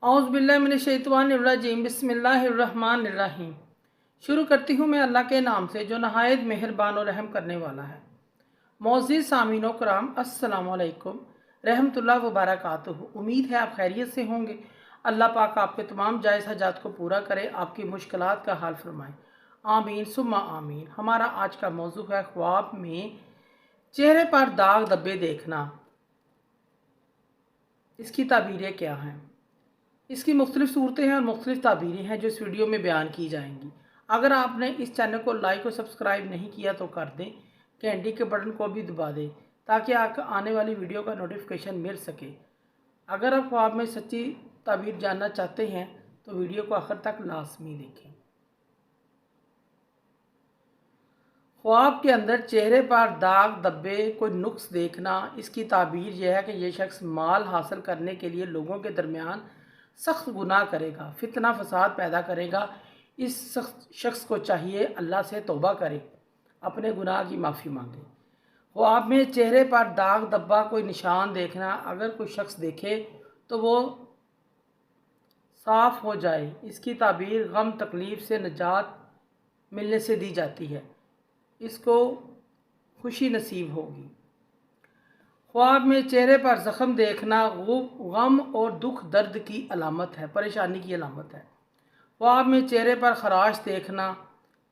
औज़ुबिल्लाहिमिनश्शैतानिर्रजीम बिस्मिल्लाहिर्रहमानिर्रहीम। शुरू करती हूँ मैं अल्लाह के नाम से जो नहायत मेहरबान और रहम करने वाला है। मोअज़्ज़िज़ सामीनो कराम, अस्सलामु अलैकुम रहमतुल्लाह व बरकातुहू। उम्मीद है आप खैरियत से होंगे। अल्लाह पाक आपके तमाम जायज़ हजात को पूरा करे, आपकी मुश्किलात का हाल फरमाए। आमीन सुम्मा आमीन। हमारा आज का मौजू है ख्वाब में चेहरे पर दाग धब्बे देखना, इसकी ताबीरें क्या हैं। इसकी मुख्तलिफ सूरतें हैं और मुख्तलिफ ताबीरें हैं जो इस वीडियो में बयान की जाएंगी। अगर आपने इस चैनल को लाइक और सब्सक्राइब नहीं किया तो कर दें, घंटी के बटन को भी दबा दें ताकि आपको आने वाली वीडियो का नोटिफिकेशन मिल सके। अगर आप ख्वाब में सच्ची ताबीर जानना चाहते हैं तो वीडियो को आखिर तक लाजमी देखें। ख्वाब के अंदर चेहरे पर दाग धब्बे कोई नुक्स देखना, इसकी ताबीर यह है कि यह शख्स माल हासिल करने के लिए लोगों के दरमियान सख्त गुनाह करेगा, फितना फसाद पैदा करेगा। इस शख्स को चाहिए अल्लाह से तौबा करे, अपने गुनाह की माफ़ी मांगे। ख्वाब में चेहरे पर दाग धब्बा कोई निशान देखना, अगर कोई शख्स देखे तो वो साफ़ हो जाए। इसकी ताबीर गम तकलीफ़ से निजात मिलने से दी जाती है, इसको खुशी नसीब होगी। ख्वाब में चेहरे पर ज़ख़म देखना गम और दुख दर्द की अलामत है, परेशानी की अलामत है। ख्वाब में चेहरे पर खराश देखना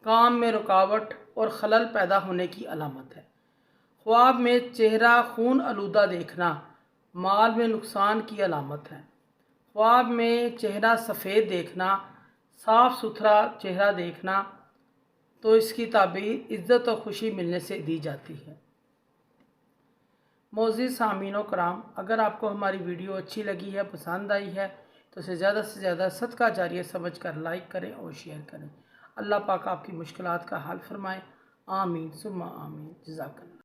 काम में रुकावट और खलल पैदा होने की अलामत है। ख्वाब में चेहरा खून आलूदा देखना माल में नुकसान की अलामत है। ख्वाब में चेहरा सफ़ेद देखना, साफ़ सुथरा चेहरा देखना तो इसकी ताबीर इज़्ज़त और खुशी मिलने से दी जाती है। मोअज़्ज़िज़ सामीनो कराम, अगर आपको हमारी वीडियो अच्छी लगी है, पसंद आई है तो इसे ज़्यादा से ज़्यादा सदका जारिया समझकर लाइक करें और शेयर करें। अल्लाह पाक आपकी मुश्किलात का हल फरमाए। आमीन सुम्मा आमीन। जज़ाकल्लाह।